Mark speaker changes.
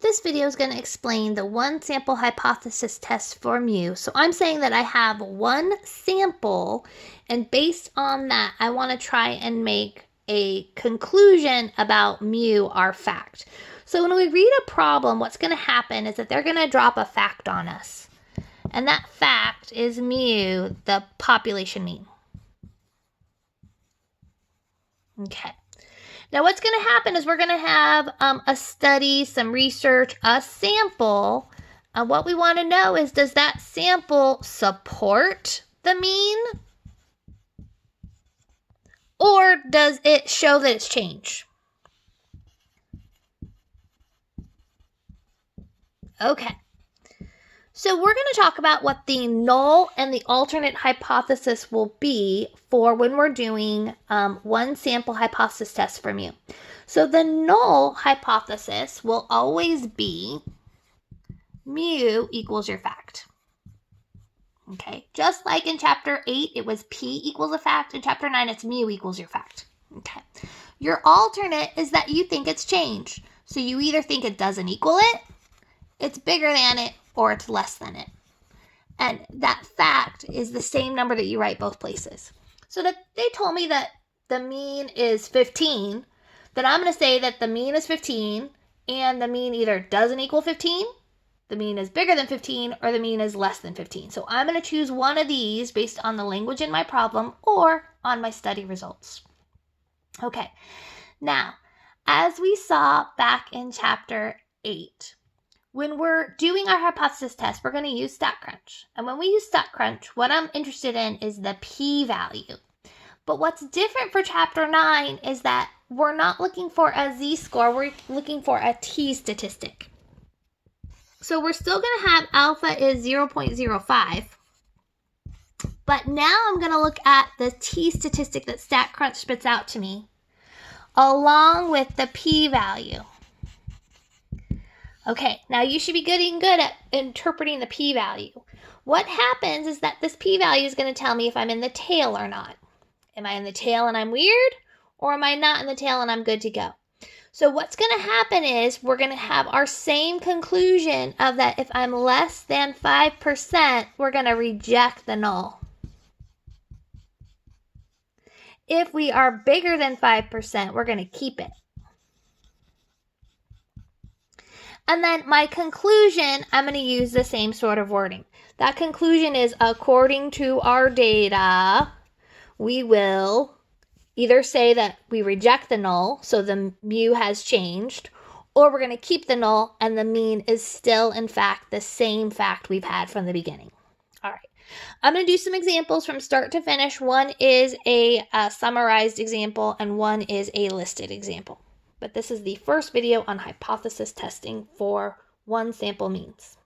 Speaker 1: This video is going to explain the one sample hypothesis test for mu. So I'm saying that I have one sample, and based on that, I want to try and make a conclusion about mu, our fact. So when we read a problem, what's going to happen is that they're going to drop a fact on us. And that fact is mu, the population mean. Okay. Now what's going to happen is we're going to have a study, some research, a sample. And what we want to know is, does that sample support the mean? Or does it show that it's changed? Okay. So we're going to talk about what the null and the alternate hypothesis will be for when we're doing one sample hypothesis test for mu. So the null hypothesis will always be mu equals your fact. Okay, just like in chapter 8, it was P equals a fact. In chapter 9, it's mu equals your fact. Okay, your alternate is that you think it's changed. So you either think it doesn't equal it, it's bigger than it, or it's less than it. And that fact is the same number that you write both places. So that they told me that the mean is 15, then I'm going to say that the mean is 15, and the mean either doesn't equal 15, the mean is bigger than 15, or the mean is less than 15. So I'm going to choose one of these based on the language in my problem or on my study results. Okay, now, as we saw back in chapter 8, when we're doing our hypothesis test, we're going to use StatCrunch. And when we use StatCrunch, what I'm interested in is the p-value. But what's different for chapter 9 is that we're not looking for a z-score, we're looking for a t-statistic. So we're still going to have alpha is 0.05. But now I'm going to look at the t-statistic that StatCrunch spits out to me, along with the p-value. Okay, now you should be getting good at interpreting the p-value. What happens is that this p-value is going to tell me if I'm in the tail or not. Am I in the tail and I'm weird? Or am I not in the tail and I'm good to go? So what's going to happen is we're going to have our same conclusion of that if I'm less than 5%, we're going to reject the null. If we are bigger than 5%, we're going to keep it. And then my conclusion, I'm going to use the same sort of wording. That conclusion is, according to our data, we will either say that we reject the null, so the mu has changed, or we're going to keep the null and the mean is still, in fact, the same fact we've had from the beginning. All right. I'm going to do some examples from start to finish. One is a summarized example and one is a listed example. But this is the first video on hypothesis testing for one sample means.